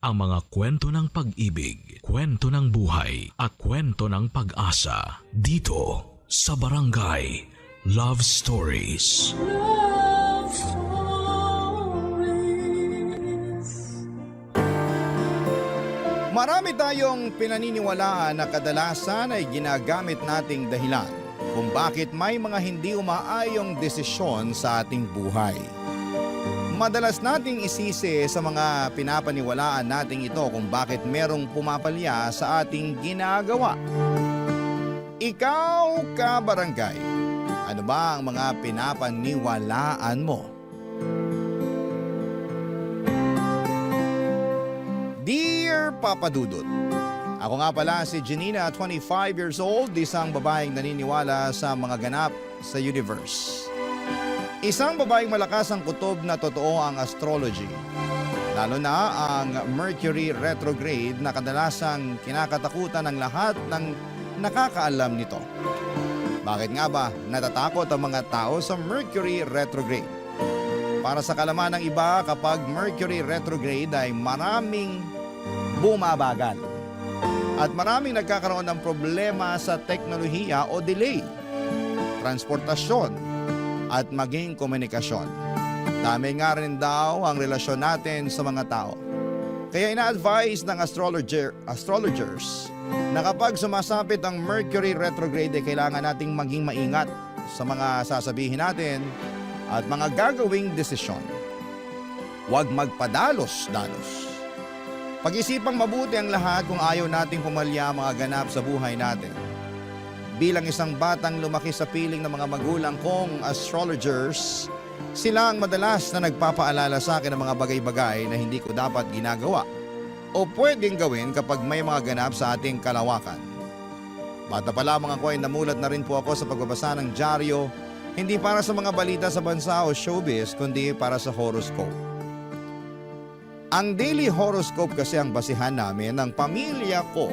ang mga kwento ng pag-ibig, kwento ng buhay at kwento ng pag-asa dito sa Barangay Love Stories. Love Stories. Marami tayong pinaniniwalaan na kadalasan ay ginagamit nating dahilan kung bakit may mga hindi umaayong desisyon sa ating buhay. Madalas nating isisi sa mga pinapaniwalaan nating ito kung bakit merong pumapalya sa ating ginagawa. Ikaw, kabarangay, ano ba ang mga pinapaniwalaan mo? Dear Papa Dudut, ako nga pala si Janina, 25 years old, isang babaeng naniniwala sa mga ganap sa universe. Isang babaeng malakas ang kutob na totoo ang astrology, lalo na ang Mercury retrograde na kadalasang kinakatakutan ng lahat ng nakakaalam nito. Bakit nga ba natatakot ang mga tao sa Mercury retrograde? Para sa kalaman ng iba, kapag Mercury retrograde ay maraming bumabagal at maraming nagkakaroon ng problema sa teknolohiya o delay, transportasyon at maging komunikasyon. Dami nga rin daw ang relasyon natin sa mga tao. Kaya ina-advise ng astrologers na kapag sumasapit ang Mercury retrograde ay kailangan nating maging maingat sa mga sasabihin natin at mga gagawing desisyon. Huwag magpadalos-dalos. Pag-isipang mabuti ang lahat kung ayaw nating pumalya ang mga ganap sa buhay natin. Bilang isang batang lumaki sa piling ng mga magulang kong astrologers, sila ang madalas na nagpapaalala sa akin ng mga bagay-bagay na hindi ko dapat ginagawa o pwedeng gawin kapag may mga ganap sa ating kalawakan. Bata pa lamang ako ay namulat na rin po ako sa pagbabasa ng dyaryo, hindi para sa mga balita sa bansa o showbiz, kundi para sa horoscope. Ang daily horoscope kasi ang basihan namin ng pamilya ko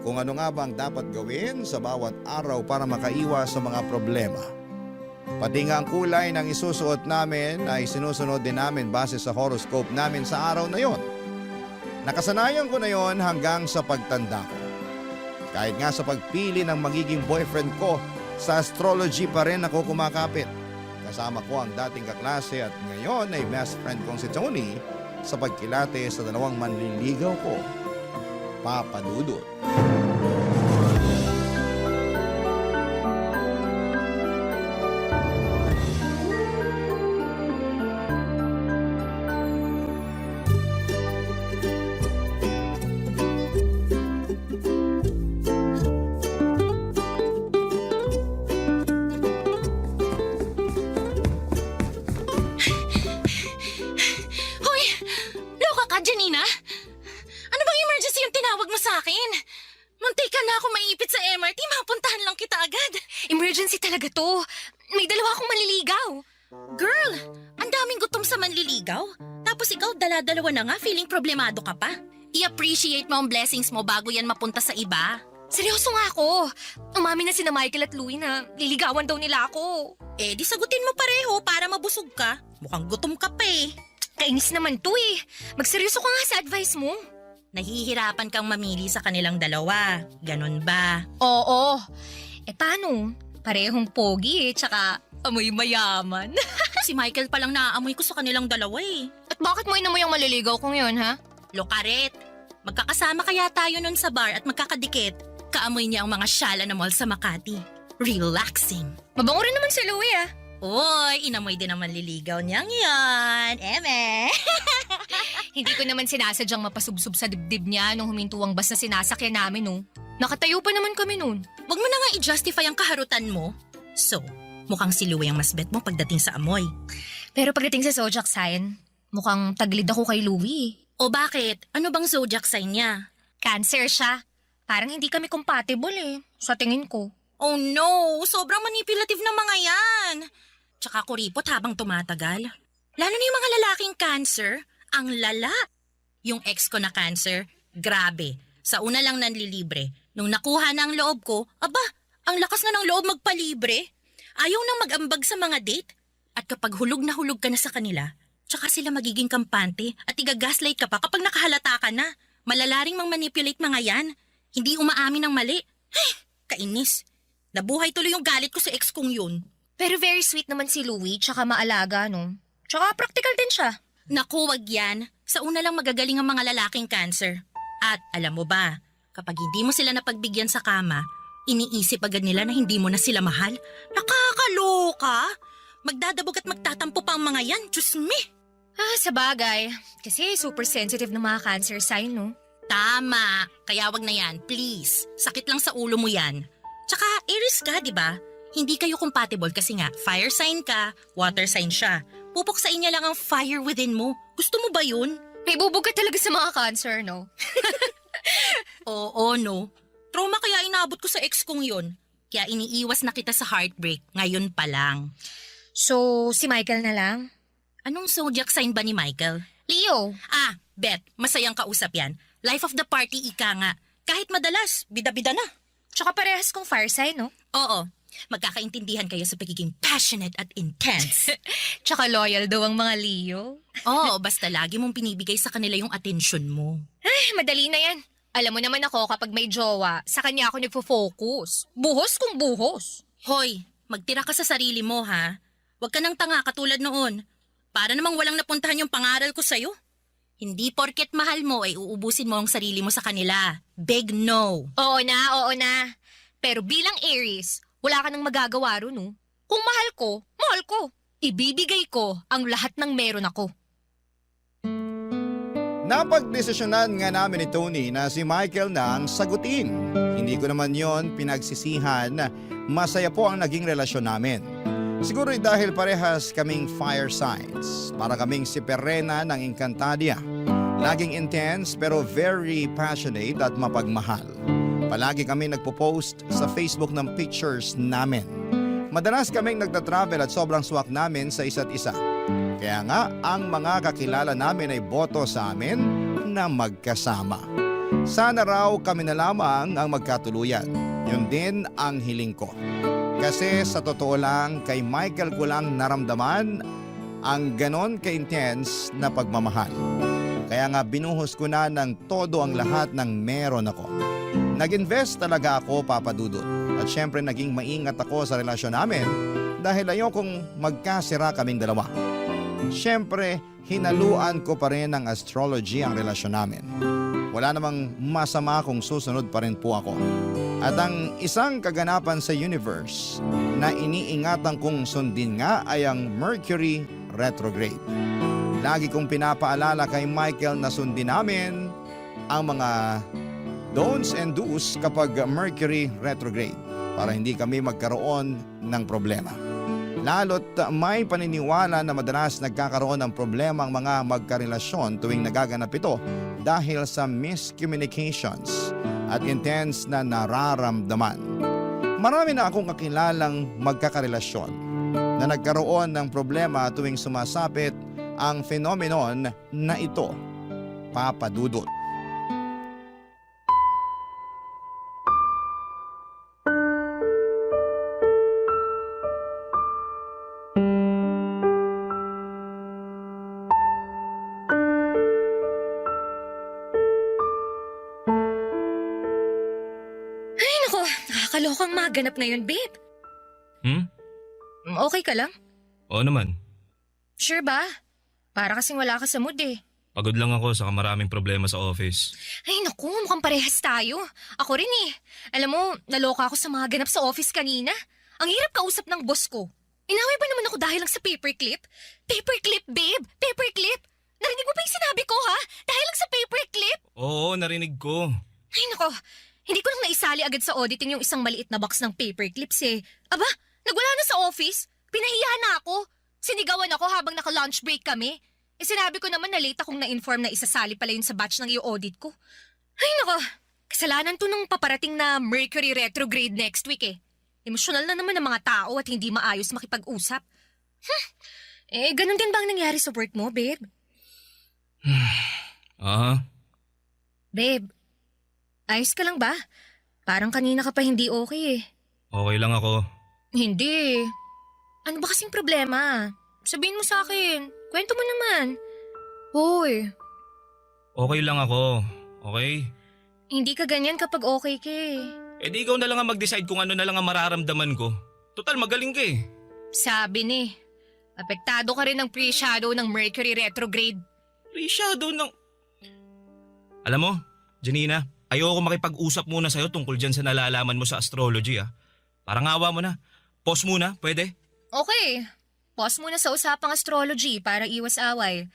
kung ano nga ba ang dapat gawin sa bawat araw para makaiwas sa mga problema. Pati nga ang kulay ng isusuot namin ay sinusunod din namin base sa horoscope namin sa araw na yon. Nakasanayan ko na yon hanggang sa pagtanda ko. Kahit nga sa pagpili ng magiging boyfriend ko, sa astrology pa rin ako kumakapit. Kasama ko ang dating kaklase at ngayon ay best friend kong si Tony sa pagkilate sa dalawang manliligaw ko, Papa Dudut. Janina? Ano bang emergency yung tinawag mo sa akin? Muntika na ako maiipit sa MRT, mapuntahan lang kita agad. Emergency talaga to. May dalawa akong maliligaw. Girl, ang daming gutom sa manliligaw. Tapos ikaw dala-dalawa na nga, feeling problemado ka pa. I-appreciate mo ang blessings mo bago yan mapunta sa iba. Seryoso nga ako. Umamin na sina Michael at Louie na liligawan daw nila ako. Eh, di sagutin mo pareho para mabusog ka. Mukhang gutom ka pa eh. Kainis naman to eh. Magseryoso ka nga sa advice mo. Nahihirapan kang mamili sa kanilang dalawa. Ganon ba? Oo. Eh paano? Parehong pogi eh, tsaka amoy mayaman. Si Michael palang naaamoy ko sa kanilang dalawa eh. At bakit mo inamoy ang maliligaw kong yun, ha? Lokaret, magkakasama kaya tayo nun sa bar at magkakadikit. Kaamoy niya ang mga syala na mall sa Makati. Relaxing. Mabango rin naman si Louie ah. Oy, inamoy din ang manliligaw niyang yan. Eme! Hindi ko naman sinasadyang mapasubsob sa dibdib niya nung huminto ang bus na sinasakyan namin, no? Nakatayo pa naman kami nun. Wag mo na nga i-justify ang kaharutan mo. So, mukhang si Louie ang mas bet mo pagdating sa amoy. Pero pagdating sa zodiac sign, mukhang taglid ako kay Louie. O bakit? Ano bang zodiac sign niya? Cancer siya. Parang hindi kami compatible eh, sa tingin ko. Oh no, sobrang manipulative na mga yan. Tsaka kuripot habang tumatagal. Lalo na yung mga lalaking cancer, ang lala. Yung ex ko na cancer, grabe. Sa una lang nanlilibre. Nung nakuha na ang loob ko, aba, ang lakas na ng loob magpalibre. Ayaw nang mag-ambag sa mga date. At kapag hulog na hulog ka na sa kanila, Tsaka sila magiging kampante at igagaslight ka pa kapag nakahalata ka na. Malalaring mang-manipulate mga yan. Hindi umaamin ng mali. Ay, kainis. Nabuhay tuloy yung galit ko sa ex kong yun. Pero very sweet naman si Louie, tsaka maalaga, no? Tsaka practical din siya. Naku, wag yan. Sa una lang magagaling ang mga lalaking cancer. At alam mo ba, kapag hindi mo sila napagbigyan sa kama, iniisip agad nila na hindi mo na sila mahal. Nakakaloka! Magdadabog at magtatampo pa ang mga yan, Diyos me! Sa bagay. Kasi super sensitive ng mga cancer sign, no? Tama. Kaya wag na yan, please. Sakit lang sa ulo mo yan. Tsaka Aries ka, di ba? Hindi kayo compatible kasi nga, fire sign ka, water sign siya. Pupuksain niya lang ang fire within mo. Gusto mo ba yun? May bubuga talaga sa mga cancer, no? Oo, no. Trauma kaya inabot ko sa ex kong yun. Kaya iniiwas na kita sa heartbreak, ngayon pa lang. So, si Michael na lang? Anong zodiac sign ba ni Michael? Leo. Beth, masayang kausap yan. Life of the party ika nga. Kahit madalas, bida-bida na. Tsaka parehas kong fire sign, no? Oo, magkakaintindihan kayo sa pagiging passionate at intense. Tsaka loyal daw ang mga Leo. Oo, basta lagi mong pinibigay sa kanila yung atensyon mo. Ay, madali na yan. Alam mo naman ako kapag may jowa, sa kanya ako nagfo-focus. Buhos kung buhos. Hoy, magtira ka sa sarili mo ha. Huwag ka nang tanga katulad noon. Para namang walang napuntahan yung pangaral ko sa'yo. Hindi porket mahal mo ay uubusin mo ang sarili mo sa kanila. Big no. Oo na. Pero bilang Aries, wala ka nang magagawa ron, no? Kung mahal ko. Ibibigay ko ang lahat ng meron ako. Napagdesisyonan nga namin ni Tony na si Michael na ang sagutin. Hindi ko naman yon pinagsisihan. Masaya po ang naging relasyon namin. Siguro dahil parehas kaming fire signs. Para kaming si Perena ng Encantadia. Laging intense pero very passionate at mapagmahal. Palagi kami nagpo-post sa Facebook ng pictures namin. Madalas kaming nagtatravel at sobrang swak namin sa isa't isa. Kaya nga ang mga kakilala namin ay boto sa amin na magkasama. Sana raw kami na lamang ang magkatuluyan. Yun din ang hiling ko. Kasi sa totoo lang, kay Michael ko lang naramdaman ang ganon ka-intense na pagmamahal. Kaya nga binuhos ko na ng todo ang lahat ng meron ako. Nag-invest talaga ako, Papa Dudut. At syempre naging maingat ako sa relasyon namin dahil ayokong magkasira kaming dalawa. Syempre, hinaluan ko pa rin ng astrology ang relasyon namin. Wala namang masama kung susunod pa rin po ako. At ang isang kaganapan sa universe na iniingatan kong sundin nga ay ang Mercury retrograde. Lagi kong pinapaalala kay Michael na sundin namin ang mga don'ts and do's kapag Mercury retrograde para hindi kami magkaroon ng problema. Lalo't may paniniwala na madalas nagkakaroon ng problema ang mga magkarelasyon tuwing nagaganap ito dahil sa miscommunications at intense na nararamdaman. Marami na akong kakilalang magkakarelasyon na nagkaroon ng problema tuwing sumasapit ang phenomenon na ito, Papa Dudut. Nakakalokang maganap ngayon, babe. Okay ka lang? Oo naman. Sure ba? Para kasing wala ka sa mood eh. Pagod lang ako saka maraming problema sa office. Ay naku, mukhang parehas tayo. Ako rin eh. Alam mo, naloka ako sa mga ganap sa office kanina. Ang hirap kausap ng boss ko. Inaway ba naman ako dahil lang sa paperclip? Paperclip, babe! Paperclip! Narinig mo ba yung sinabi ko, ha? Dahil lang sa paperclip? Oo, narinig ko. Ay nako, hindi ko nang naisali agad sa auditing yung isang maliit na box ng paperclips eh. Aba, nagwala na sa office. Pinahiya na ako. Sinigawan ako habang naka-lunch break kami. Sinabi ko naman na late akong na-inform na isasali pala yun sa batch ng i-audit ko. Ay nako, kasalanan to nung paparating na Mercury retrograde next week eh. Emosyonal na naman ang mga tao at hindi maayos makipag-usap. Ganun din bang nangyari sa work mo, babe? Babe, ayos ka lang ba? Parang kanina ka pa hindi okay eh. Okay lang ako. Hindi. Ano ba kasing problema? Sabihin mo sa akin. Kwento mo naman. Hoy, Okay lang ako. Okay? hindi ka ganyan kapag okay ka eh. Eh di ikaw na lang ang mag-decide kung ano na lang ang mararamdaman ko. Total, magaling ka eh. Sabi ni, apektado ka rin ng pre-shadow ng Mercury retrograde. Shadow ng... Alam mo, Janina, ayoko makipag-usap muna sa'yo tungkol dyan sa nalalaman mo sa astrology ah. Parang awa mo na. Pause muna, pwede? Okay, pause muna sa usapang astrology para iwas away.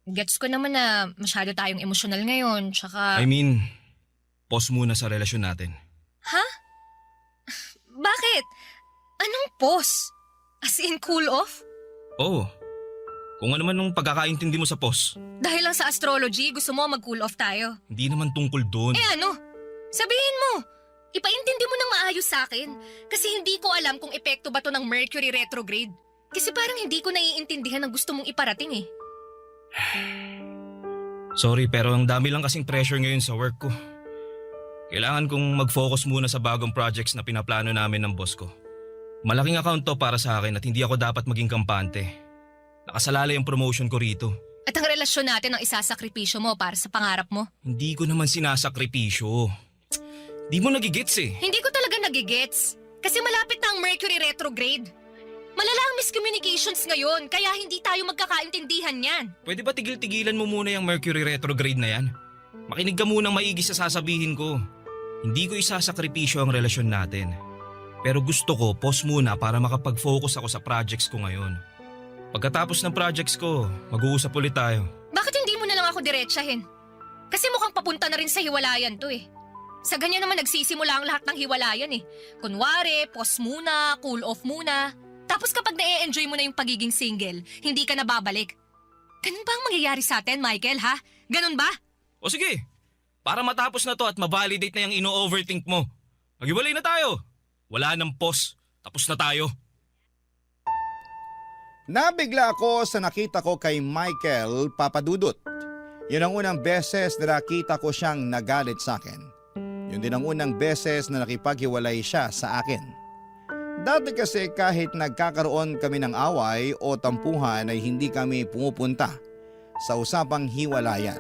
Gets ko naman na masyado tayong emosyonal ngayon, tsaka... I mean, pause muna sa relasyon natin. Ha? Bakit? Anong pause? As in cool off? Oo. Kung ano man nung pagkakaintindi mo sa pause, Dahil lang sa astrology, gusto mo mag-cool off tayo? hindi naman tungkol doon. Eh ano? Sabihin mo! Ipaintindi mo ng maayos sa akin. Kasi hindi ko alam kung epekto ba to ng Mercury retrograde. Kasi parang hindi ko naiintindihan ang gusto mong iparating eh. Sorry pero ang dami lang kasing pressure ngayon sa work ko. Kailangan kong mag-focus muna sa bagong projects na pinaplano namin ng boss ko. Malaking account to para sa akin at hindi ako dapat maging kampante. Nakasalalay ang promotion ko rito. At ang relasyon natin ang isasakripisyo mo para sa pangarap mo. Hindi ko naman sinasakripisyo. Di mo nagigets eh. Hindi ko talaga nagigets. Kasi malapit na ang Mercury retrograde. Malala ang miscommunications ngayon, kaya hindi tayo magkakaintindihan yan. Pwede ba tigil-tigilan mo muna yung Mercury retrograde na yan? Makinig ka munang maigi sa sasabihin ko. Hindi ko isasakripisyo ang relasyon natin. Pero gusto ko pause muna para makapag-focus ako sa projects ko ngayon. Pagkatapos ng projects ko, mag-uusap ulit tayo. Bakit hindi mo na lang ako diretsahin? Kasi mukhang papunta na rin sa hiwalayan to eh. Sa ganyan naman nagsisimula ang lahat ng hiwalayan eh. Kunwari, pause muna, cool off muna. Tapos kapag na-e-enjoy mo na yung pagiging single, hindi ka na babalik. Ganun ba ang mangyayari sa atin, Michael, ha? Ganun ba? O sige, para matapos na to at ma-validate na yung ino-overthink mo. Maghiwalay na tayo. Wala nang pause. Tapos na tayo. Nabigla ako sa nakita ko kay Michael Papadudut. Yun ang unang beses na nakita ko siyang nagalit sa akin. Yun din ang unang beses na nakipaghiwalay siya sa akin. Dati kasi kahit nagkakaroon kami ng away o tampuhan ay hindi kami pumupunta sa usapang hiwalayan.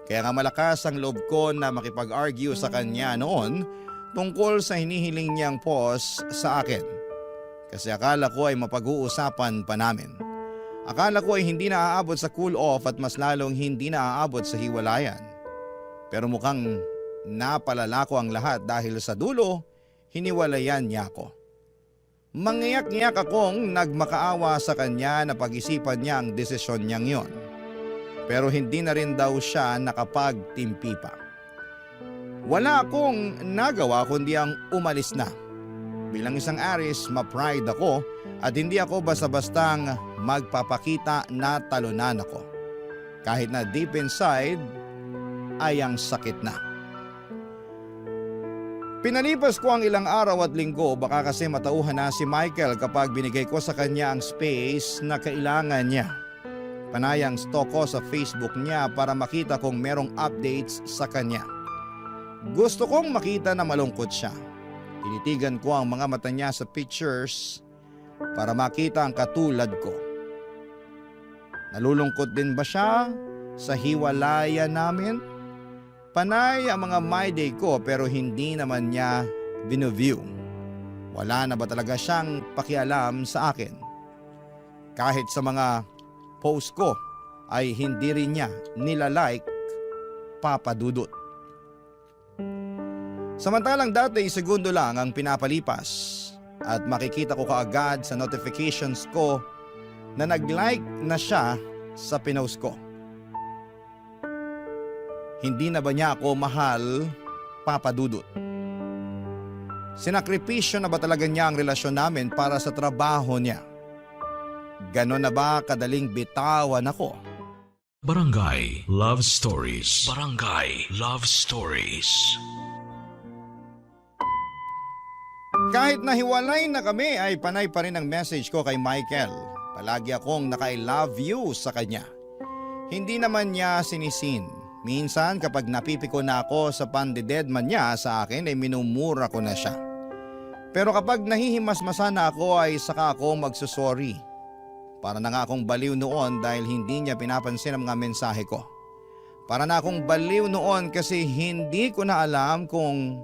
Kaya nga malakas ang loob ko na makipag-argue sa kanya noon tungkol sa hinihiling niyang pause sa akin. Kasi akala ko ay mapag-uusapan pa namin. Akala ko ay hindi na aabot sa cool off at mas lalong hindi na aabot sa hiwalayan. Pero mukhang napalala ko ang lahat dahil sa dulo, hiniwalayan niya ako. Mangyak-ngyak akong nagmakaawa sa kanya na pag-isipan niya ang desisyon niyang yon. Pero hindi na rin daw siya nakapagtimpi pa. Wala akong nagawa kundi ang umalis na. Bilang isang Aries, ma-pride ako at hindi ako basta-bastang magpapakita na talunan ako. Kahit na deep inside ay ang sakit na. Pinalipas ko ang ilang araw at linggo baka kasi matauhan na si Michael kapag binigay ko sa kanya ang space na kailangan niya. Panayang stalk ko sa Facebook niya para makita kung merong updates sa kanya. Gusto kong makita na malungkot siya. Tinitigan ko ang mga mata niya sa pictures para makita ang katulad ko. Nalulungkot din ba siya sa hiwalayan namin? Panay ang mga my day ko pero hindi naman niya binuview. Wala na ba talaga siyang pakialam sa akin? Kahit sa mga post ko ay hindi rin niya nilalike Papadudut. Samantalang dati segundo lang ang pinapalipas at makikita ko kaagad sa notifications ko na nag-like na siya sa pinost ko. Hindi na ba niya ako mahal, Papadudut? Sinakripisyo na ba talaga niya ang relasyon namin para sa trabaho niya? Ganon na ba kadaling bitawan ako? Barangay Love Stories. Barangay Love Stories. Kahit nahiwalay na kami ay panay pa rin ang message ko kay Michael. Palagi akong naka-I love you sa kanya. Hindi naman niya sinisin. Minsan kapag napipiko na ako sa pandededman niya sa akin ay minumura ko na siya. Pero kapag nahihimasmasan na ako ay saka ako magsusorry. Para na nga akong baliw noon dahil hindi niya pinapansin ang mga mensahe ko. Para na akong baliw noon kasi hindi ko na alam kung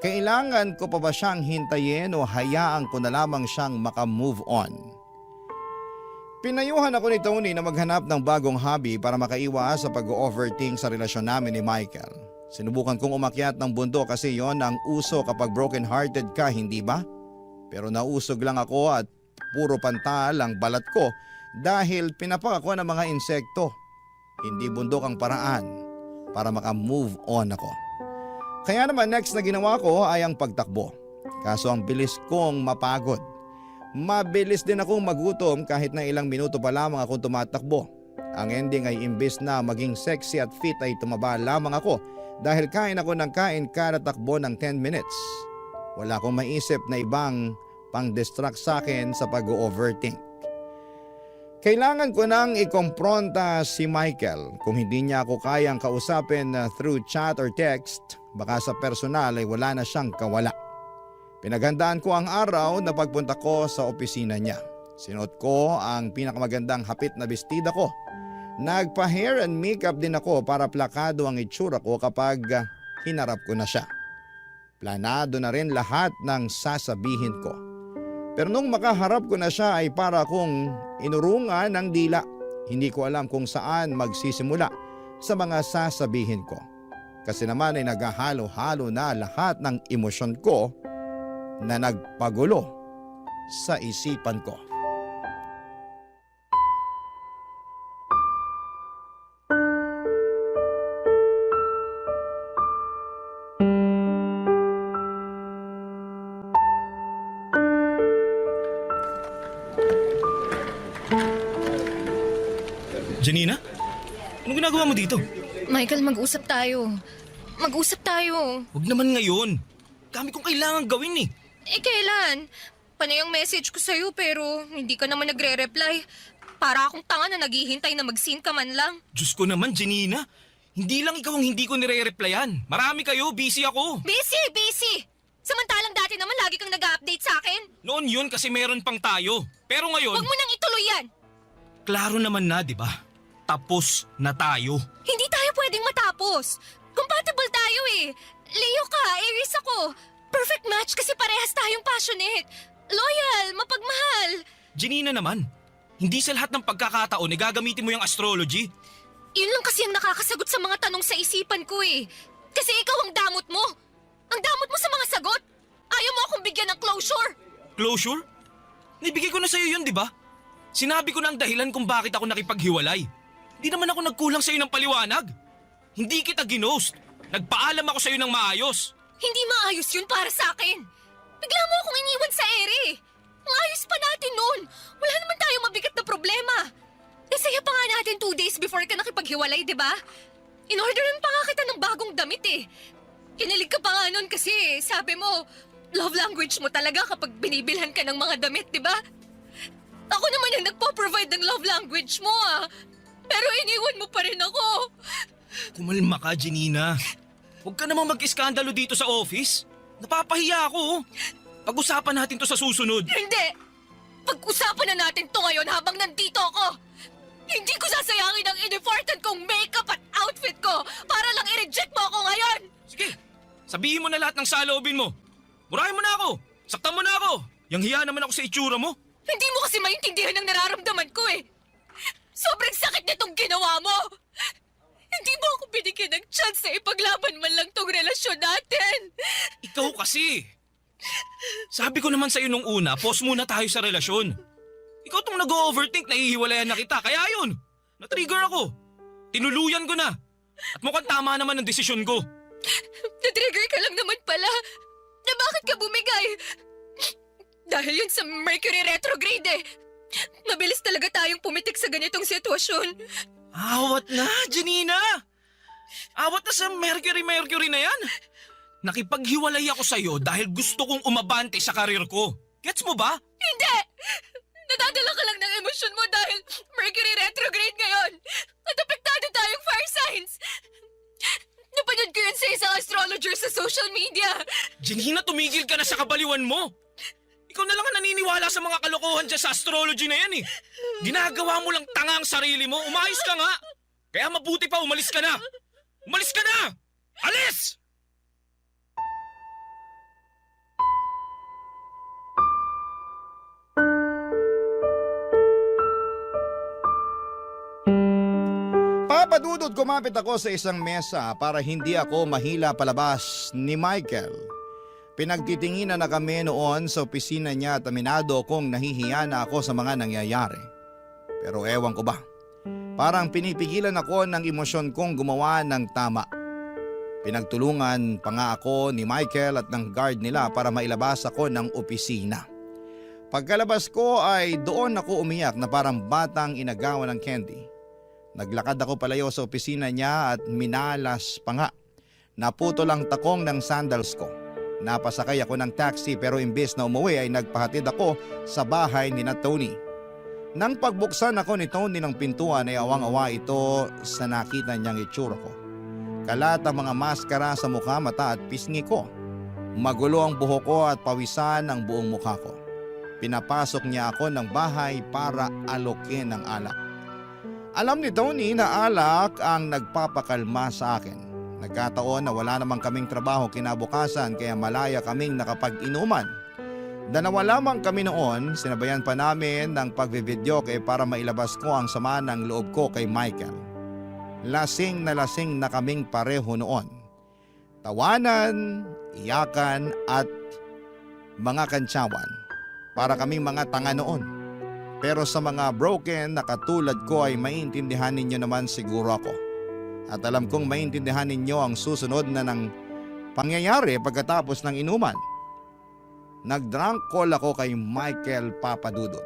kailangan ko pa ba siyang hintayin o hayaan ko na lamang siyang makamove on. Pinayuhan ako ni Tony na maghanap ng bagong hobby para makaiwas sa pag-overthink sa relasyon namin ni Michael. Sinubukan kong umakyat ng bundok kasi yon ang uso kapag broken-hearted ka, hindi ba? Pero nausog lang ako at puro pantal ang balat ko dahil pinapak ako ng mga insekto. Hindi bundok ang paraan para makamove on ako. Kaya naman next na ginawa ko ay ang pagtakbo. Kaso ang bilis kong mapagod. Mabilis din akong magutom kahit na ilang minuto pa lamang akong tumatakbo. Ang ending ay imbes na maging sexy at fit ay tumaba lamang ako dahil kain ako ng kain kada takbo ng 10 minutes. Wala akong maisip na ibang pang-distract sa akin sa pag-overthink. Kailangan ko nang ikompronta si Michael. Kung hindi niya ako kayang kausapin through chat or text, baka sa personal ay wala na siyang kawala. Pinaghandaan ko ang araw na pagpunta ko sa opisina niya. Sinuot ko ang pinakamagandang hapit na bestida ko. Nagpa-hair and makeup din ako para plakado ang itsura ko kapag hinarap ko na siya. Planado na rin lahat ng sasabihin ko. Pero nung makaharap ko na siya ay para akong inurungan ng dila. Hindi ko alam kung saan magsisimula sa mga sasabihin ko. Kasi naman ay naghahalo-halo na lahat ng emosyon ko na nagpagulo sa isipan ko. Janina? Anong ginagawa mo dito? Michael, mag-usap tayo. Mag-usap tayo. Huwag naman ngayon. Dami kong kailangan gawin eh. Kailan? Panay ang message ko sa'yo pero hindi ka naman nagre-reply. Para akong tanga na naghihintay na mag-seen ka man lang. Diyos ko naman, Janina. Hindi lang ikaw ang hindi ko nire-replyan. Marami kayo, busy ako. Busy! Samantalang dati naman lagi kang nag-update sa akin. Noon yun kasi meron pang tayo. Pero ngayon, Huwag mo nang ituloy yan. klaro naman na, di ba? Tapos na tayo. Hindi tayo pwedeng matapos. Compatible tayo eh. Leo ka, Aries ako. Perfect match kasi parehas tayong passionate. Loyal, mapagmahal. Janina naman, hindi sa lahat ng pagkakataon gagamitin mo yung astrology. Yun lang kasi ang nakakasagot sa mga tanong sa isipan ko eh. Kasi ikaw ang damot mo. Ang damot mo sa mga sagot. Ayaw mo akong bigyan ng closure. Closure? Naibigay ko na sa'yo yun, di ba? Sinabi ko na ang dahilan kung bakit ako nakipaghiwalay. Hindi naman ako nagkulang sa'yo ng paliwanag. Hindi kita ginost. Nagpaalam ako sa'yo ng maayos. Hindi maayos yun para sa akin. Bigla mo akong iniwan sa ere. Ang ayos pa natin noon. Wala naman tayong mabigat na problema. Saya pa nga natin 2 days before ka nakipaghiwalay, di ba? In-orderan pa nga kita ng bagong damit eh. Kinilig ka pa nga noon kasi sabi mo, love language mo talaga kapag binibilhan ka ng mga damit, di ba? Ako naman yung nagpo-provide ng love language mo ah. Pero iniwan mo pa rin ako. Kumalma ka, Janina. Huwag ka namang mag-iskandalo dito sa office. Napapahiya ako. Pag-usapan natin to sa susunod. Hindi! Pag-usapan na natin to ngayon habang nandito ako. Hindi ko sasayangin ang in-important kong makeup at outfit ko para lang i-reject mo ako ngayon. Sige, sabihin mo na lahat ng saloobin mo. Murahin mo na ako. Saktan mo na ako. Yang hiya naman ako sa itsura mo. Hindi mo kasi maintindihan ang nararamdaman ko eh. Sobrang sakit nitong ginawa mo. Hindi mo ako binigyan ng chance na ipaglaban man lang tong relasyon natin. Ikaw kasi. Sabi ko naman sa'yo nung una, pause muna tayo sa relasyon. Ikaw tong nag-overthink, nahihiwalayan na kita. Kaya yun, na-trigger ako. Tinuluyan ko na. At mukhang tama naman ang desisyon ko. Na-trigger ka lang naman pala. Na bakit ka bumigay? Dahil yun sa Mercury retrograde eh. Mabilis talaga tayong pumitik sa ganitong sitwasyon. Awat na, Janina! Awat na sa Mercury na yan. Nakipaghiwalay ako sa'yo dahil gusto kong umabante sa karir ko. Gets mo ba? Hindi! Nadadala ka lang ng emosyon mo dahil Mercury retrograde ngayon. At apektado tayong fire signs. Napanood ko yun sa isang astrologer sa social media. Janina, tumigil ka na sa kabaliwan mo. Ikaw na lang ang naniniwala sa mga kalokohan dyan sa astrology na yan eh. Ginagawa mo lang tanga ang sarili mo. Umayos ka nga. Kaya mabuti pa, umalis ka na. Umalis ka na! Alis! Papadudod, kumapit ako sa isang mesa para hindi ako mahila palabas ni Michael. Pinagtitinginan na kami noon sa opisina niya at aminado kong nahihiya na ako sa mga nangyayari. Pero ewan ko ba, parang pinipigilan ako ng emosyon kong gumawa ng tama. Pinagtulungan pa nga ako ni Michael at ng guard nila para mailabas ako ng opisina. Pagkalabas ko ay doon ako umiyak na parang batang inagawan ng candy. Naglakad ako palayo sa opisina niya at minalas pa nga. Naputo lang takong ng sandals ko. Napasakay ako ng taxi pero imbes na umuwi ay nagpahatid ako sa bahay ni na Tony. Nang pagbuksan ako ni Tony ng pintuan ay awang-awa ito sa nakita niyang itsura ko. Kalat ang mga maskara sa mukha, mata at pisngi ko. Magulo ang buhok ko at pawisan ang buong mukha ko. Pinapasok niya ako ng bahay para alokin ng alak. Alam ni Tony na alak ang nagpapakalma sa akin. Nagkataon na wala namang kaming trabaho kinabukasan kaya malaya kaming nakapag-inuman. Dalawa lamang kami noon, sinabayan pa namin ng pagbivideo para mailabas ko ang sama ng loob ko kay Michael. Lasing na kaming pareho noon. Tawanan, iyakan at mga kantsawan. Para kaming mga tanga noon. Pero sa mga broken na katulad ko ay maintindihan ninyo naman siguro ako. At alam kong maintindihan ninyo ang susunod na ng pangyayari pagkatapos ng inuman. Nag-drunk call ako kay Michael Papadudot.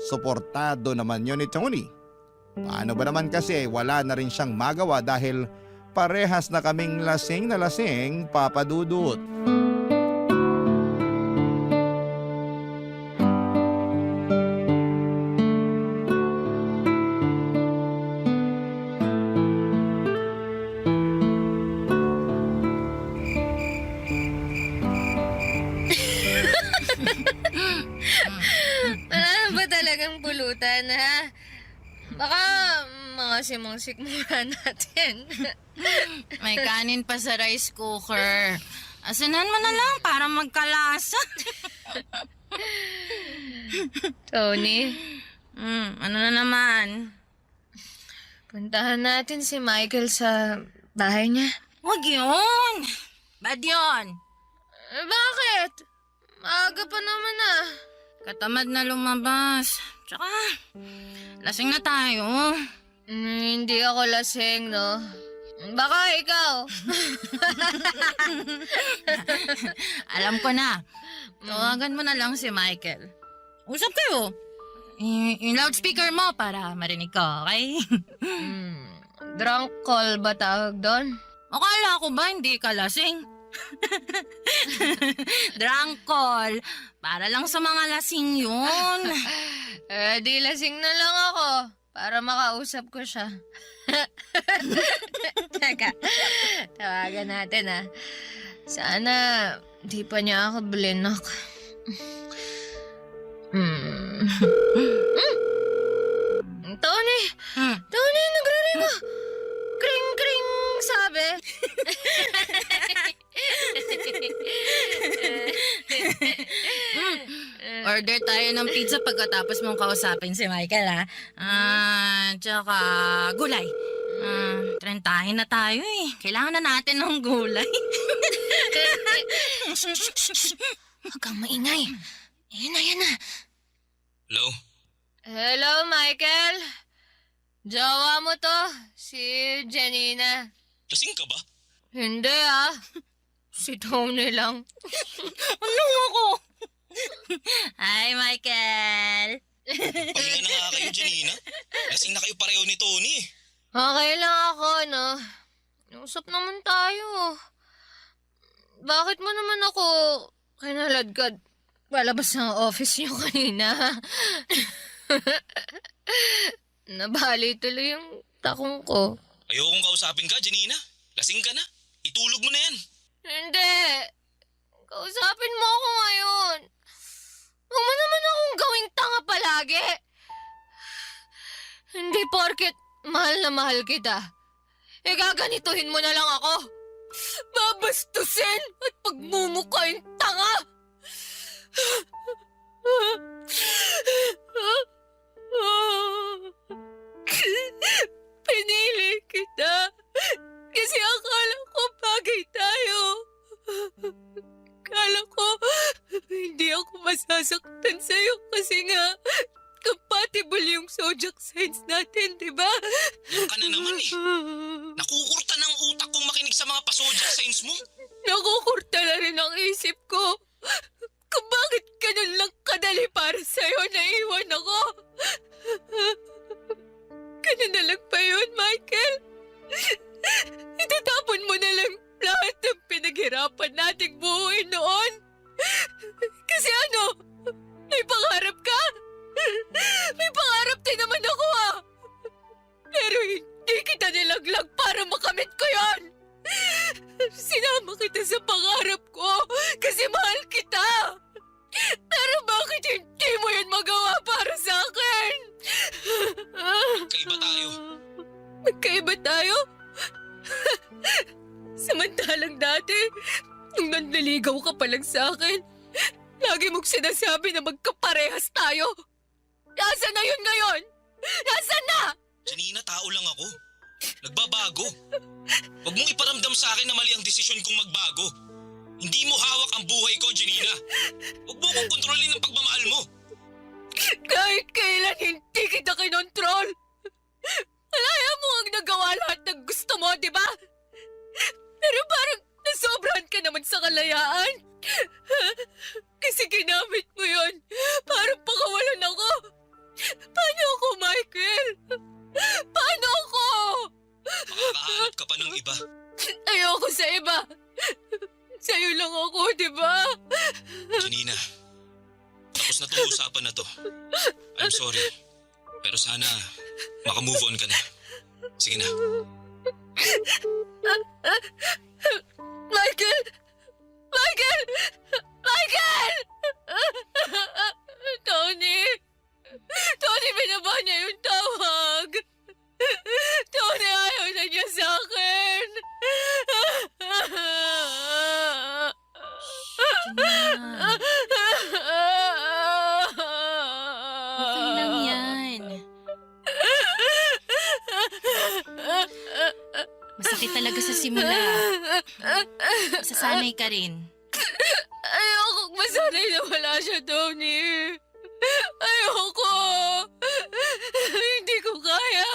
Suportado naman yun ni Tony. Paano ba naman kasi wala na rin siyang magawa dahil parehas na kaming lasing na lasing, Papadudot. Wala ba talagang pulutan, ha? Baka mga simong sikmura natin. May kanin pa sa rice cooker. Asanan mo na lang para magkalasa. Tony, Ano na naman? puntahan natin si Michael sa bahay niya. Huwag yun. Bad yun. Bakit? Maaga pa naman ah. Katamad na lumabas. Tsaka, lasing na tayo. Hindi ako lasing, no? Baka ikaw. Alam ko na. Tawagan mo na lang si Michael. Usap kayo. Yung loudspeaker mo para marinig ko, okay? Drunk call ba tawag doon? Akala ko ba hindi ka lasing? Drunk call. Para lang sa mga lasing yun. Di lasing na lang ako para makausap ko siya. Teka, tawagan natin ah. Sana di pa niya ako blinak. Tony! Tony, nagre-ring mo! Kring-kring, sabi. Order tayo ng pizza pagkatapos mong kausapin si Michael, ha? Tsaka gulay. Trentahin na tayo eh. Kailangan na natin ng gulay. Huwag kang maingay. Yan na. Hello? Hello, Michael. Jowa mo to, si Janina. Lasing ka ba? Hindi ah. Si Tony lang. Ano ako? Hi, Michael. Pahinga na nga kayo, Janina. Lasing na kayo pareho ni Tony. Okay lang ako, no? Usap naman tayo. Bakit mo naman ako kinaladkad palabas ng office niyo kanina? Nabali tuloy yung takong ko. Ayokong kausapin ka, Janina. Lasing ka na. Itulog mo na yan. Hindi. Kausapin mo ako ngayon. Porket mahal na mahal kita, gaganituhin mo na lang ako. Babastusin at pagmumukhaing tanga. Pinili kita kasi akala ko bagay tayo. Akala ko hindi ako masasaktan sa'yo kasi nga compatible yung zodiac signs natin, di ba? Yan ka na naman eh. Nakukurta ng utak kong makinig sa mga pasodya signs mo. Nakukurta na rin ang isip ko kung bakit ganun lang kadali para sa'yo na iwan ako. Ganun na lang ba yun, Michael? Itatapon mo na lang lahat ng pinaghirapan nating buuin noon? Kasi ano? May pangarap ka? May pangarap din naman ako Pero hindi kita nilaglag para makamit ko yon. Sinama kita sa pangarap ko kasi mahal kita. Pero bakit hindi mo yan magawa para sa akin? Magkaiba tayo. Magkaiba tayo? Samantalang dati, nung nanliligaw ka pa lang sa akin, lagi mong sinasabi na magkaparehas tayo. Nasaan na yun ngayon? Nasaan na? Janina, tao lang ako. Nagbabago. Huwag mong iparamdam sa akin na mali ang desisyon kong magbago. Hindi mo hawak ang buhay ko, Janina. Huwag mo kong kontrolin ang pagmamahal mo. Kahit kailan hindi kita kinontrol. Malaya mo ang nagawa lahat ng gusto mo, di ba? Pero parang nasobrahan ka naman sa kalayaan. Kasi ginamit mo yon para pakawalan ako. Paano ako, Michael? Paano ako? Makakahanap ka pa ng iba. Ayoko sa iba. Sa'yo lang ako, di ba? Janina, tapos na itong usapan na to. I'm sorry. Pero sana makamove on ka na. Sige na. Michael! Michael! Michael! Tony! Tony, binaba niya yung tawag. Tony, ayaw na niya sa akin. Okay lang yan. Masakit talaga sa simula. Masasanay ka rin. Ayokong masanay na wala siya, Tony. Ayoko. Hindi ko kaya.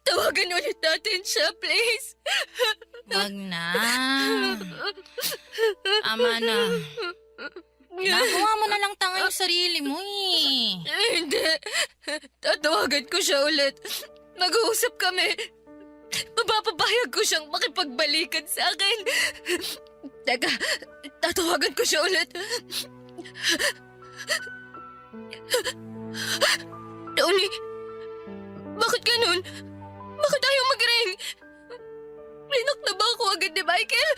Tawagan ulit natin siya, please. Wag na. Ama na. Nagawa mo na lang tanga yung sarili mo eh. Hindi. Tatawagan ko siya ulit. Mag-uusap kami. Mapapapayag ko siyang makipagbalikan sa akin. Teka, tatawagan ko siya ulit. Tony, bakit ganun? Bakit ayaw mag-ring? Rinak na ba ako agad ni Michael?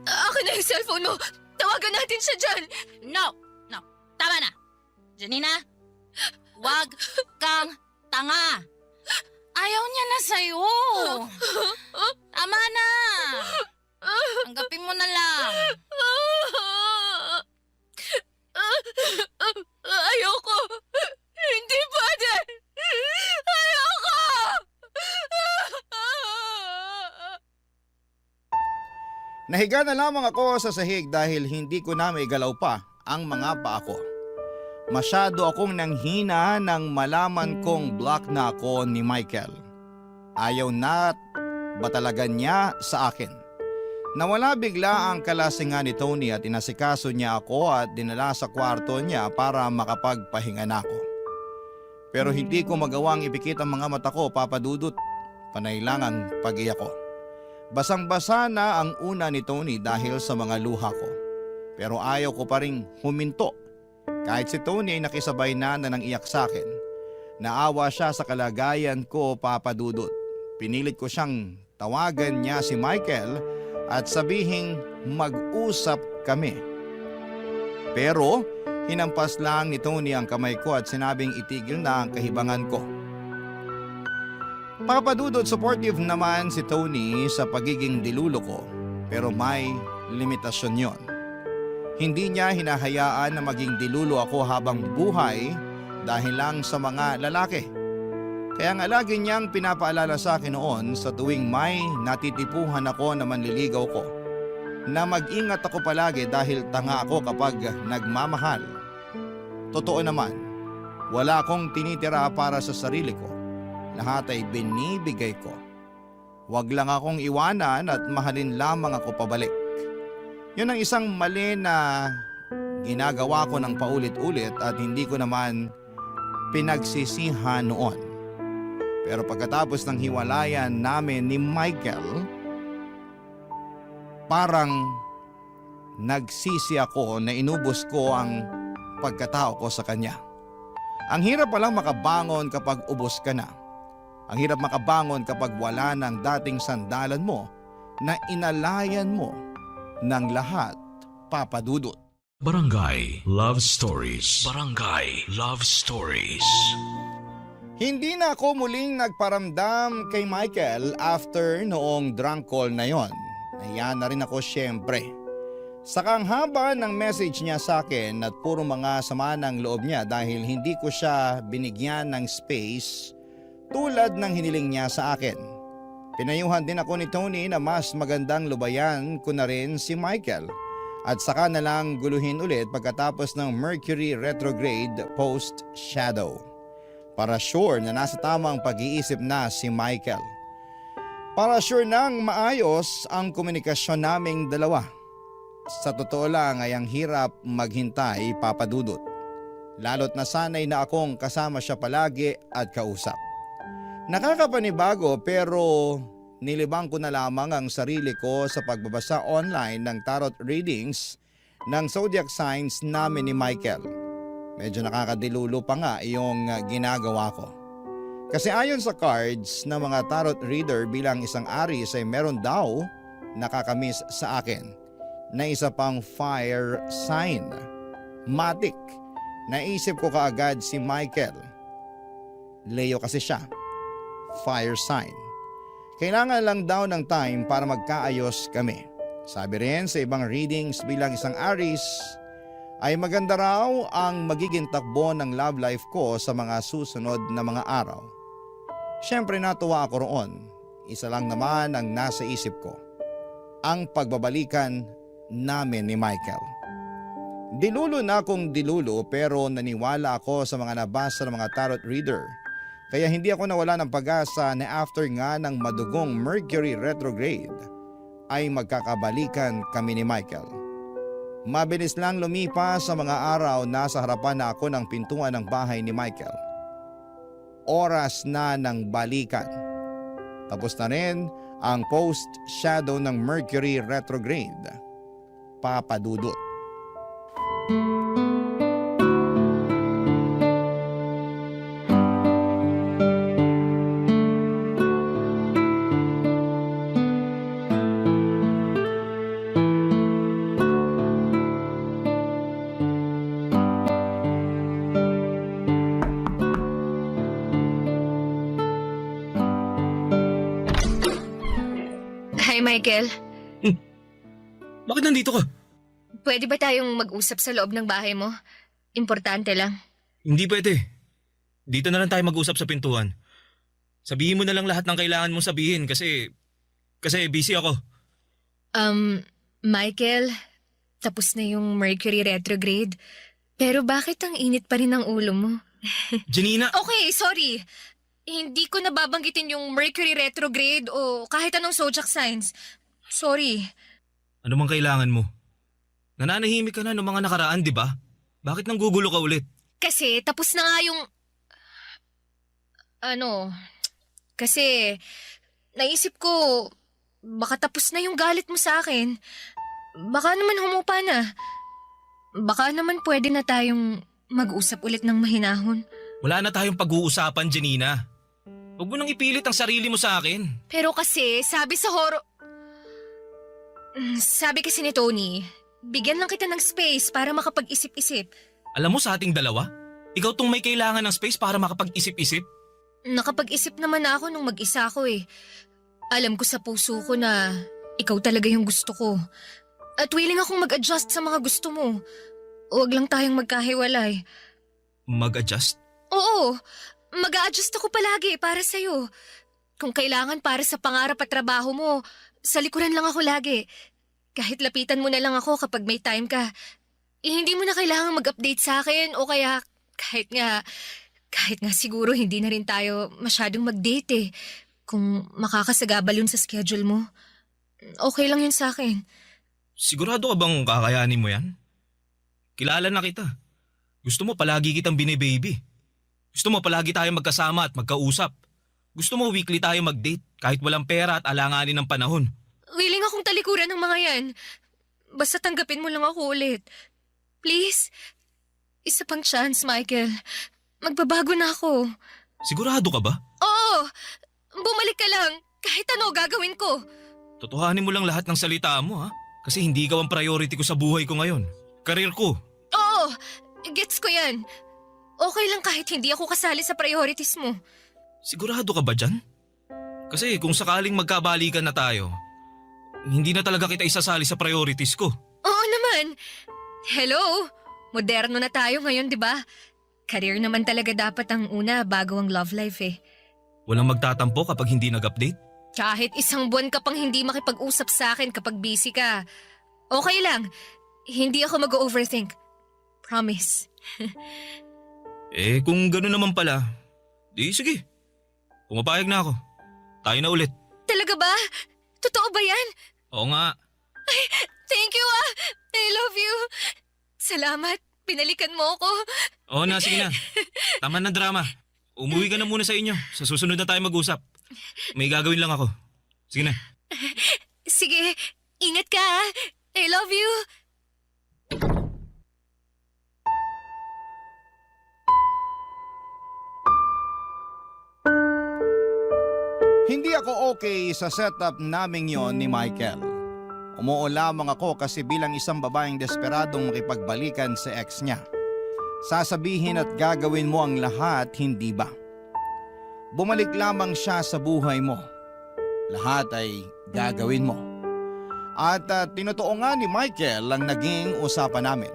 Akin na yung cellphone mo. Tawagan natin siya dyan. No. Tama na. Janina, wag kang tanga. Ayaw niya na sa'yo. Tama na. Tanggapin mo na lang. Ayoko. Hindi pwede. Ayoko. Nahiga na lamang ako sa sahig dahil hindi ko na maigalaw pa ang mga paa ko. Masyado akong nanghina nang malaman kong block na ako ni Michael. Ayaw na ba talaga niya sa akin? Nawala bigla ang kalasingan ni Tony at inasikaso niya ako at dinala sa kwarto niya para makapagpahinga na ako. Pero hindi ko magawang ipikit ang mga mata ko, Papa Dudut. Panay lang ang pag-iyak ko. Basang-basa na ang una ni Tony dahil sa mga luha ko. Pero ayaw ko pa ring huminto. Kahit si Tony ay nakisabay na ng iyak sa akin. Naawa siya sa kalagayan ko, Papa Dudut. Pinilit ko siyang tawagan niya si Michael at sabihing mag-usap kami. Pero Hinampas lang ni Tony ang kamay ko at sinabing itigil na ang kahibangan ko. Papadudot, supportive naman si Tony sa pagiging dilulo ko, pero may limitasyon yon. Hindi niya hinahayaan na maging dilulo ako habang buhay dahil lang sa mga lalaki. Kaya nga lagi niyang pinapaalala sa akin noon sa tuwing may natitipuhan ako na manliligaw ko, na mag-ingat ako palagi dahil tanga ako kapag nagmamahal. Totoo naman, wala akong tinitira para sa sarili ko. Lahat ay binibigay ko. Huwag lang akong iwanan at mahalin lamang ako pabalik. Yun ang isang mali na ginagawa ko ng paulit-ulit at hindi ko naman pinagsisihan noon. Pero pagkatapos ng hiwalayan namin ni Michael, parang nagsisi ako na inubos ko ang pagkatao ko sa kanya. Ang hirap palang makabangon kapag ubos ka na. Ang hirap makabangon kapag wala ng dating sandalan mo na inalayan mo ng lahat, Papa Dudut. Barangay Love Stories. Barangay Love Stories. Hindi na ako muling nagparamdam kay Michael after noong drunk call na yon. Nahiya na rin ako syempre. Saka ang haba ng message niya sa akin at puro mga sama ng loob niya dahil hindi ko siya binigyan ng space tulad ng hiniling niya sa akin. Pinayuhan din ako ni Tony na mas magandang lubayan ko na rin si Michael at saka na lang guluhin ulit pagkatapos ng Mercury retrograde post-shadow. Para sure na nasa tamang pag-iisip na si Michael. Para sure nang maayos ang komunikasyon naming dalawa. Sa totoo lang ay ang hirap maghintay, Papa Dudut. Lalo't nasanay na akong kasama siya palagi at kausap. Nakakapanibago pero nilibang ko na lamang ang sarili ko sa pagbabasa online ng tarot readings ng zodiac signs namin ni Michael. Medyo nakakadilulo pa nga yung ginagawa ko. Kasi ayon sa cards ng mga tarot reader bilang isang Aries ay meron daw nakakamiss sa akin na isa pang fire sign. Matik. Naisip ko kaagad si Michael. Leo kasi siya. Fire sign. Kailangan lang daw ng time para magkaayos kami. Sabi rin sa ibang readings bilang isang Aries, ay maganda raw ang magiging takbo ng love life ko sa mga susunod na mga araw. Siyempre natuwa ako roon. Isa lang naman ang nasa isip ko. Ang pagbabalikan namin ni Michael. Dilulo na akong dilulo pero naniwala ako sa mga nabasa ng mga tarot reader. Kaya hindi ako nawala ng pag-asa na after nga ng madugong Mercury retrograde ay magkakabalikan kami ni Michael. Mabilis lang lumipas sa mga araw na sa harapan na ako ng pintuan ng bahay ni Michael. Oras na ng balikan. Tapos na rin ang post-shadow ng Mercury retrograde. Papa Dudut. Hi, Michael. Bakit nandito ka? Pwede ba tayong mag-usap sa loob ng bahay mo? Importante lang. Hindi pwede. Dito na lang tayo mag-usap sa pintuan. Sabihin mo na lang lahat ng kailangan mong sabihin kasi busy ako. Michael, tapos na yung Mercury retrograde. Pero bakit ang init pa rin ng ulo mo? Janina! Okay, sorry. Hindi ko nababanggitin yung Mercury retrograde o kahit anong zodiac signs. Sorry. Ano mang kailangan mo? Nananahimik ka na ng mga nakaraan, di ba? Bakit nang gugulo ka ulit? Kasi tapos na nga yung... Kasi naisip ko baka tapos na yung galit mo sa akin. Baka naman humupa na. Baka naman pwede na tayong mag-usap ulit ng mahinahon. Wala na tayong pag-uusapan, Janina. Huwag mo nang ipilit ang sarili mo sa akin. Pero kasi sabi kasi ni Tony, bigyan lang kita ng space para makapag-isip-isip. Alam mo sa ating dalawa, ikaw tong may kailangan ng space para makapag-isip-isip. Nakapag-isip naman na ako nung mag-isa ko eh. Alam ko sa puso ko na ikaw talaga yung gusto ko. At willing akong mag-adjust sa mga gusto mo. Huwag lang tayong magkahiwalay. Mag-adjust? Oo, mag-a-adjust ako palagi para sa'yo. Kung kailangan para sa pangarap at trabaho mo, sa likuran lang ako lagi. Kahit lapitan mo na lang ako kapag may time ka. Hindi mo na kailangan mag-update sa akin o kaya kahit nga siguro hindi na rin tayo masyadong mag-date eh. Kung makakasagabal yun sa schedule mo, okay lang yun sa akin. Sigurado ka bang kakayanin mo yan? Kilala na kita. Gusto mo palagi kitang bine-baby. Gusto mo palagi tayo magkasama at magkausap. Gusto mo weekly tayo mag-date kahit walang pera at alanganin ng panahon. Willing akong talikuran ng mga yan. Basta tanggapin mo lang ako ulit. Please? Isa pang chance, Michael. Magbabago na ako. Sigurado ka ba? Oo! Bumalik ka lang. Kahit ano gagawin ko. Totohanin mo lang lahat ng salita mo ha? Kasi hindi ikaw ang priority ko sa buhay ko ngayon. Career ko. Oo! Gets ko yan. Okay lang kahit hindi ako kasali sa priorities mo. Sigurado ka ba dyan? Kasi kung sakaling magkabalikan na tayo, hindi na talaga kita isasali sa priorities ko. Oo naman. Hello? Moderno na tayo ngayon, di ba? Career naman talaga dapat ang una bago ang love life eh. Walang magtatampo kapag hindi nag-update? Kahit isang buwan ka pang hindi makipag-usap sa akin kapag busy ka. Okay lang. Hindi ako mag-overthink. Promise. Kung gano'n naman pala, di sige. Pumapayag na ako. Tayo na ulit. Talaga ba? Totoo ba yan? Oo nga. Thank you ah! I love you! Salamat. Pinalikan mo ako. Oo na, sige na. Tama na drama. Umuwi ka na muna sa inyo. Sa susunod na tayo mag-usap. May gagawin lang ako. Sige na. Sige, ingat ka ah. I love you. Hindi ako okay sa setup naming yon ni Michael. Umuo lamang ako kasi bilang isang babaeng desperadong makipagbalikan sa ex niya. Sasabihin at gagawin mo ang lahat, hindi ba? Bumalik lamang siya sa buhay mo. Lahat ay gagawin mo. At tinotoo nga ni Michael ang naging usapan namin.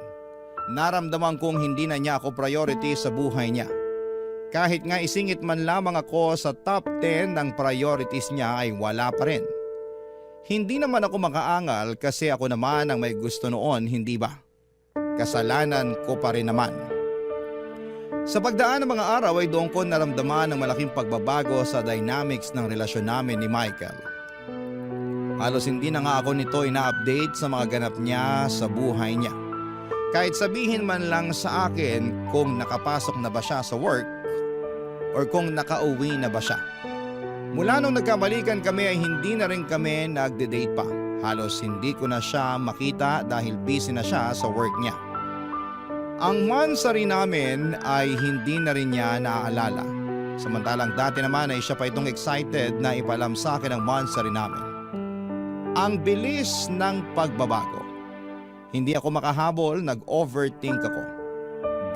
Naramdaman kong hindi na niya ako priority sa buhay niya. Kahit nga isingit man lamang ako sa top 10 ng priorities niya ay wala pa rin. Hindi naman ako makaangal kasi ako naman ang may gusto noon, hindi ba? Kasalanan ko pa rin naman. Sa pagdaan ng mga araw ay doon ko naramdaman ang malaking pagbabago sa dynamics ng relasyon namin ni Michael. Halos hindi na nga ako nito ina-update sa mga ganap niya sa buhay niya. Kahit sabihin man lang sa akin kung nakapasok na ba siya sa work or kung nakauwi na ba siya. Mula nung nagkamalikan kami ay hindi na rin kami nagde-date pa. Halos hindi ko na siya makita dahil busy na siya sa work niya. Ang monthsary namin ay hindi na rin niya naaalala. Samantalang dati naman ay siya pa itong excited na ipalam sa akin ang monthsary namin. Ang bilis ng pagbabago. Hindi ako makahabol, nag-overthink ako.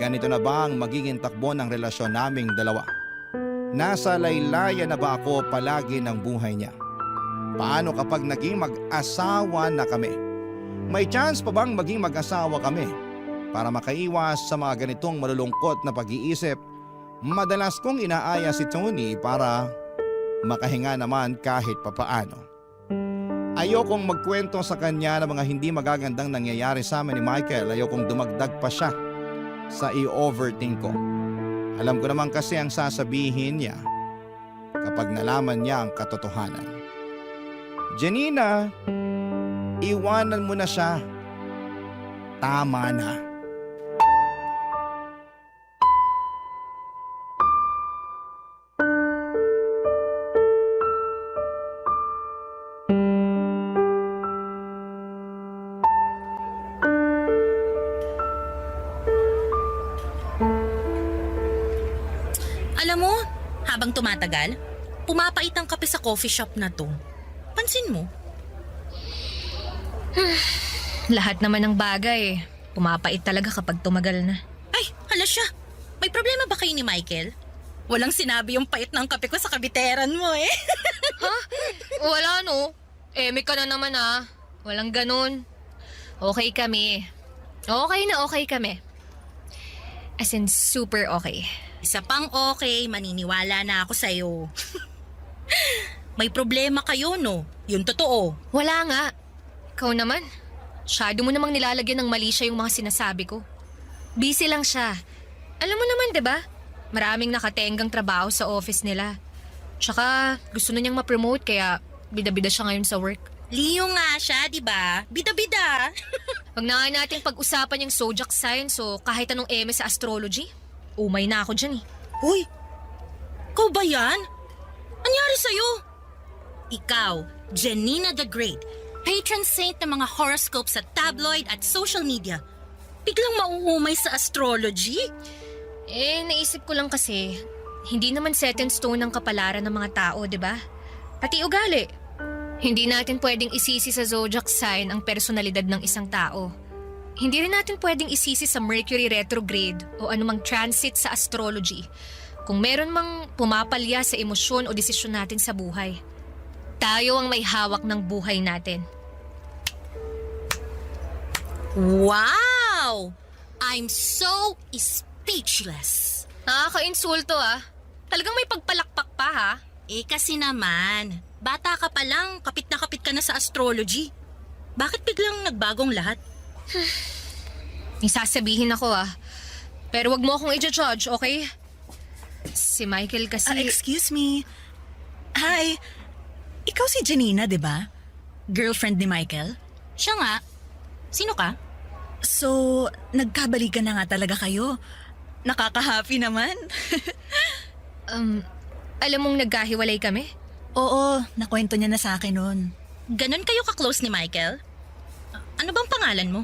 Ganito na ba ang magiging takbo ng relasyon naming dalawa? Nasa laylayan na ba ako palagi ng buhay niya? Paano kapag naging mag-asawa na kami? May chance pa bang maging mag-asawa kami? Para makaiwas sa mga ganitong malulungkot na pag-iisip, madalas kong inaaya si Tony para makahinga naman kahit papaano. Ayokong magkwento sa kanya ng mga hindi magagandang nangyayari sa amin ni Michael. Ayokong dumagdag pa siya sa i-overthink ko. Alam ko naman kasi ang sasabihin niya kapag nalaman niya ang katotohanan. Janina, iwanan mo na siya. Tama na. Alam mo, habang tumatagal, pumapait ang kape sa coffee shop na to. Pansin mo? Lahat naman ng bagay, pumapait talaga kapag tumagal na. Ay, pala siya. May problema ba kayo ni Michael? Walang sinabi yung pait ng kape ko sa kabiteran mo eh. Wala no. May ka na naman ah. Walang ganun. Okay kami. Okay kami. As in, super okay. Isa pang okay, maniniwala na ako sa'yo. May problema kayo, no? Yun totoo. Wala nga. Ikaw naman. Masyado mo namang nilalagyan ng mali siya yung mga sinasabi ko. Busy lang siya. Alam mo naman, 'di ba? Maraming nakatenggang trabaho sa office nila. Tsaka gusto na niyang ma-promote kaya bida-bida siya ngayon sa work. Leo nga siya, di ba? Bida-bida. Wag na nga nating pag-usapan yung zodiac sign so kahit anong eme sa astrology. Umay na ako dyan eh. Uy, ikaw ba yan? Anyari sa'yo? Ikaw, Janina the Great, patron saint ng mga horoscope sa tabloid at social media. Biglang mauumay sa astrology? Naisip ko lang kasi, hindi naman set in stone ang kapalaran ng mga tao, di ba? Pati ugali. Hindi natin pwedeng isisi sa zodiac sign ang personalidad ng isang tao. Hindi rin natin pwedeng isisi sa Mercury retrograde o anumang transit sa astrology kung meron mang pumapalya sa emosyon o desisyon natin sa buhay. Tayo ang may hawak ng buhay natin. Wow! I'm so speechless. Nakaka-insulto ah. Talagang may pagpalakpak pa ha. Kasi naman, bata ka pa lang, kapit na kapit ka na sa astrology. Bakit biglang nagbagong lahat? May sasabihin ako ah. Pero wag mo akong i-judge, okay? Si Michael kasi... Excuse me. Hi. Ikaw si Janina, di ba? Girlfriend ni Michael? Siya nga. Sino ka? So, nagkabalikan na nga talaga kayo. Nakaka-happy naman. Alam mong nagkahiwalay kami? Oo, nakwento niya na sa akin noon. Ganon kayo ka-close ni Michael? Ano bang pangalan mo?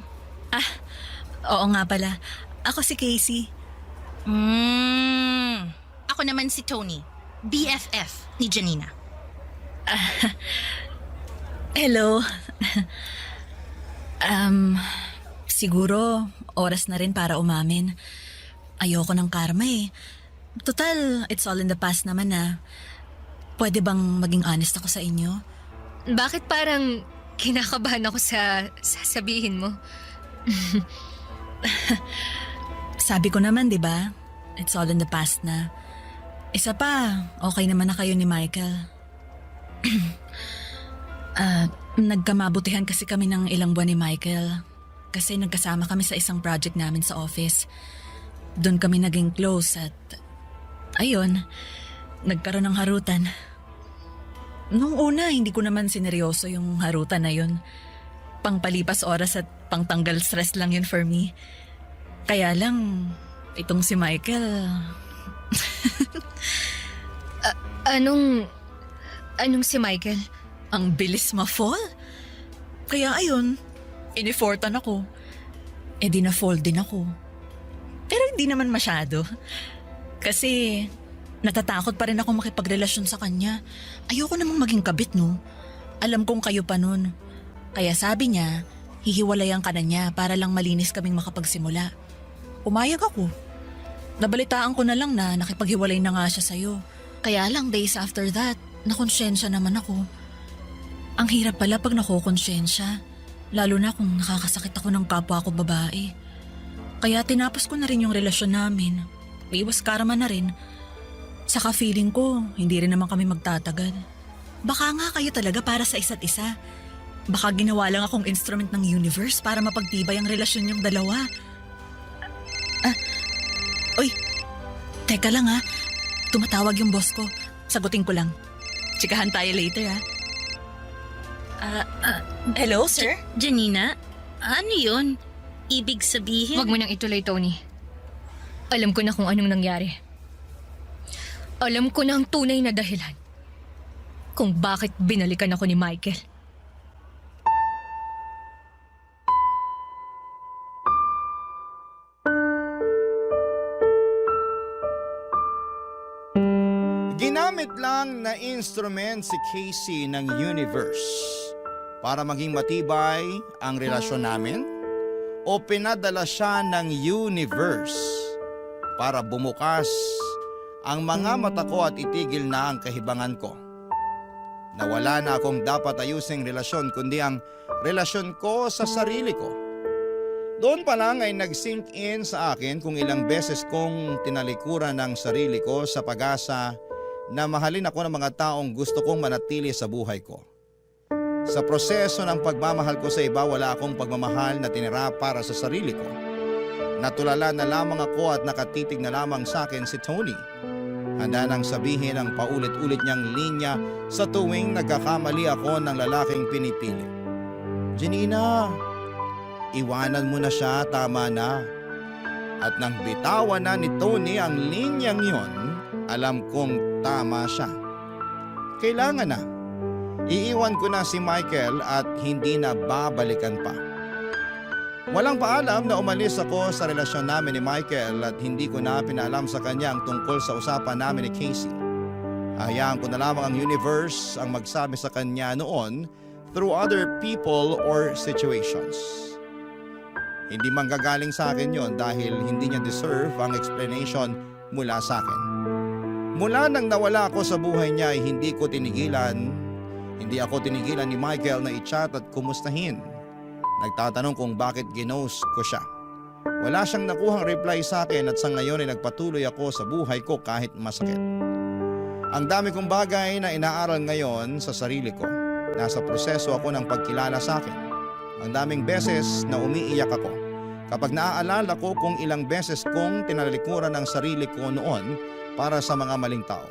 Oo nga pala. Ako si Casey. Ako naman si Tony, BFF ni Janina. Hello. Siguro, oras na rin para umamin. Ayoko ng karma eh. Total, it's all in the past naman na. Pwede bang maging honest ako sa inyo? Bakit parang kinakabahan ako sa sasabihin mo? Sabi ko naman, di ba? It's all in the past na. Isa pa, okay naman na kayo ni Michael. Nagkamabutihan kasi kami ng ilang buwan ni Michael. Kasi nagkasama kami sa isang project namin sa office. Doon kami naging close at ayun, nagkaroon ng harutan. Nung una, hindi ko naman sineryoso yung harutan na yun. Pangpalipas oras at pangtanggal stress lang yun for me. Kaya lang, itong si Michael... Anong si Michael? Ang bilis ma-fall. Kaya ayun, inifortan ako. Di na-fall din ako. Pero hindi naman masyado. Kasi natatakot pa rin ako makipagrelasyon sa kanya. Ayoko namang maging kabit, no? Alam kong kayo pa nun. Kaya sabi niya, hihiwalayan ka na niya para lang malinis kaming makapagsimula. Umayag ako. Nabalitaan ko na lang na nakipaghiwalay na nga siya sa'yo. Kaya lang days after that, nakonsensya naman ako. Ang hirap pala pag nakokonsensya. Lalo na kung nakakasakit ako ng kapwa ko babae. Kaya tinapos ko na rin yung relasyon namin. Iwas karma na rin. Saka feeling ko, hindi rin naman kami magtatagal. Baka nga kayo talaga para sa isa't isa. Baka ginawa lang akong instrument ng universe para mapagtibay ang relasyon yung dalawa. Uy, teka lang ha. Tumatawag yung boss ko. Sagutin ko lang. Tsikahan tayo later ha. Hello, sir? Janina, ano yun? Ibig sabihin... Wag mo nang ituloy, Tony. Alam ko na kung anong nangyari. Alam ko na ang tunay na dahilan kung bakit binalikan ako ni Michael. Ginamit lang na instrument si Casey ng universe para maging matibay ang relasyon namin o pinadala siya ng universe para bumukas ang mga mata ko at itigil na ang kahibangan ko. Nawala na akong dapat ayusing relasyon kundi ang relasyon ko sa sarili ko. Doon pa lang ay nag-sink in sa akin kung ilang beses kong tinalikuran ng sarili ko sa pag-asa na mahalin ako ng mga taong gusto kong manatili sa buhay ko. Sa proseso ng pagmamahal ko sa iba, wala akong pagmamahal na tinira para sa sarili ko. Natulala na lamang ako at nakatitig na lamang sa akin si Tony. Handa nang sabihin ang paulit-ulit niyang linya sa tuwing nagkakamali ako ng lalaking pinipili. Janina, iwanan mo na siya, tama na. At nang bitawan na ni Tony ang linyang yon, alam kong tama siya. Kailangan na. Iiwan ko na si Michael at hindi na babalikan pa. Walang paalam na umalis ako sa relasyon namin ni Michael at hindi ko na pinaalam sa kanya ang tungkol sa usapan namin ni Casey. Hayaan ko na lamang ang universe ang magsabi sa kanya noon through other people or situations. Hindi manggagaling sa akin yon dahil hindi niya deserve ang explanation mula sa akin. Mula nang nawala ako sa buhay niya ay hindi ako tinigilan ni Michael na i-chat at kumustahin. Nagtatanong kung bakit ginost ko siya. Wala siyang nakuhang reply sa akin at sa ngayon ay nagpatuloy ako sa buhay ko kahit masakit. Ang dami kong bagay na inaaral ngayon sa sarili ko. Nasa proseso ako ng pagkilala sa akin. Ang daming beses na umiiyak ako. Kapag naaalala ko kung ilang beses kong tinalikuran ang sarili ko noon para sa mga maling tao.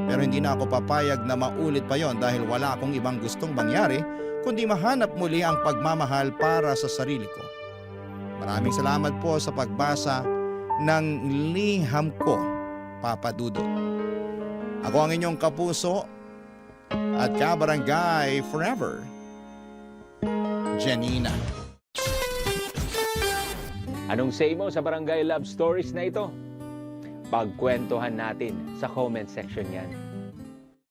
Pero hindi na ako papayag na maulit pa yon dahil wala akong ibang gustong mangyari kundi mahanap muli ang pagmamahal para sa sarili ko. Maraming salamat po sa pagbasa ng liham ko, Papa Dudut. Ako ang inyong kapuso at kabarangay forever, Janina. Anong say mo sa Barangay Love Stories na ito? Pagkwentuhan natin sa comment section yan.